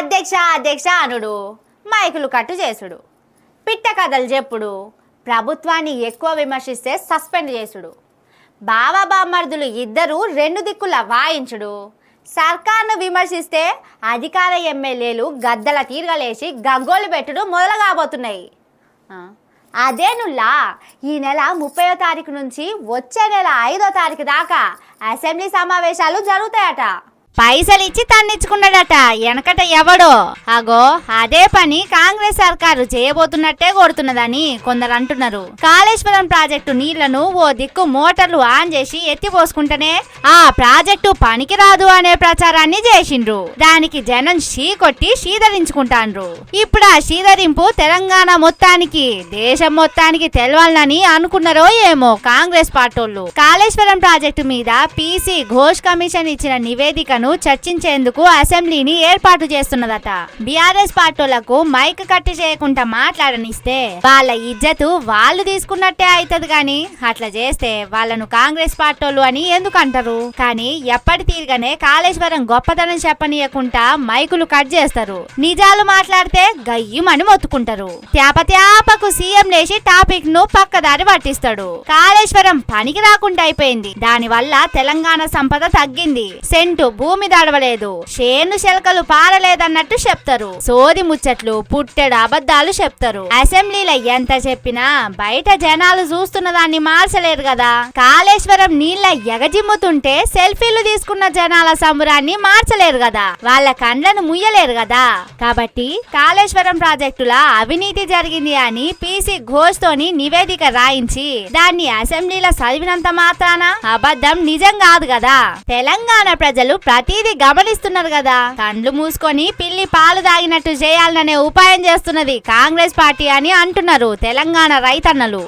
అధ్యక్ష అధ్యక్ష అనుడు, మైకులు కట్టు చేసుడు, పిట్ట కథలు చెప్పుడు, ప్రభుత్వాన్ని ఎక్కువ విమర్శిస్తే సస్పెండ్ చేసుడు, బావా బామ్మర్దులు ఇద్దరు రెండు దిక్కుల వాయించుడు, సర్కార్ను విమర్శిస్తే అధికార ఎమ్మెల్యేలు గద్దల తీరగలేసి గగ్గోలు పెట్టుడు మొదలు కాబోతున్నాయి. అదేనుల్లా ఈ నెల 30వ తారీఖు నుంచి వచ్చే నెల 5వ తారీఖు దాకా అసెంబ్లీ సమావేశాలు జరుగుతాయట. పైసలు ఇచ్చి తన్నిచ్చుకున్నాడట వెనకట ఎవడో. అగో అదే పని కాంగ్రెస్ సర్కారు చేయబోతున్నట్టే కొడుతున్నదని కొందరు అంటున్నారు. కాళేశ్వరం ప్రాజెక్టు నీళ్లను ఓ దిక్కు మోటార్లు ఆన్ చేసి ఎత్తిపోసుకుంటేనే ఆ ప్రాజెక్టు పనికి రాదు అనే ప్రచారాన్ని చేసిండ్రు. దానికి జనం షీ కొట్టి షీదరించుకుంటాండ్రు. ఇప్పుడు ఆ షీదరింపు తెలంగాణ మొత్తానికి దేశం మొత్తానికి తెలవాలని అనుకున్నారో ఏమో కాంగ్రెస్ పార్టోళ్ళు. కాళేశ్వరం ప్రాజెక్టు మీద పీసీ ఘోష్ కమిషన్ ఇచ్చిన నివేదికను చర్చించేందుకు అసెంబ్లీని ఏర్పాటు చేస్తున్నదట. బీఆర్ఎస్ పార్టీలకు మైక్ కట్టి చేయకుండా మాట్లాడనిస్తే వాళ్ళ ఇజ్జతు వాళ్ళు తీసుకున్నట్టే అవుతుంది గాని అట్లా చేస్తే వాళ్ళను కాంగ్రెస్ పార్టీలు అని ఎందుకు అంటారు? కానీ ఎప్పటి తీరుగానే కాళేశ్వరం గొప్పతనం చెప్పనీయకుండా మైకులు కట్ చేస్తారు. నిజాలు మాట్లాడితే గయ్యమని మొత్తుకుంటారు. త్యాపకు సీఎం లేచి టాపిక్ ను పక్కదారి పట్టిస్తాడు. కాళేశ్వరం పనికి రాకుండా అయిపోయింది. దాని వల్ల తెలంగాణ సంపద తగ్గింది. సెంటు భూమి దడవలేదు, షేను శెలకలు పారలేదన్నట్టు చెప్తారు. సోది ముచ్చట్లు పుట్టెడు అబద్ధాలు చెప్తారు. అసెంబ్లీలో ఎంత చెప్పినా బయట జనాలు చూస్తున్న దాన్ని మార్చలేరు కదా. కాళేశ్వరం నీళ్ల ఎగజిమ్ముతుంటే సెల్ఫీలు తీసుకున్న జనాల సంబరాన్ని మార్చలేరు కదా. వాళ్ళ కండ్లను ముయ్యలేరు కదా. కాబట్టి కాళేశ్వరం ప్రాజెక్టుల అవినీతి జరిగింది అని పీసీ ఘోష్ తోని నివేదిక రాయించి దాన్ని అసెంబ్లీలో చదివినంత మాత్రాన అబద్ధం నిజం కాదు కదా. తెలంగాణ ప్రజలు ప్రతిదీ గమనిస్తున్నారు కదా. కండ్లు మూసుకొని పిల్లి పాలు తాగినట్టు చేయాలనే ఉపాయం చేస్తున్నది కాంగ్రెస్ పార్టీ అని అంటున్నారు తెలంగాణ రైతన్నలు.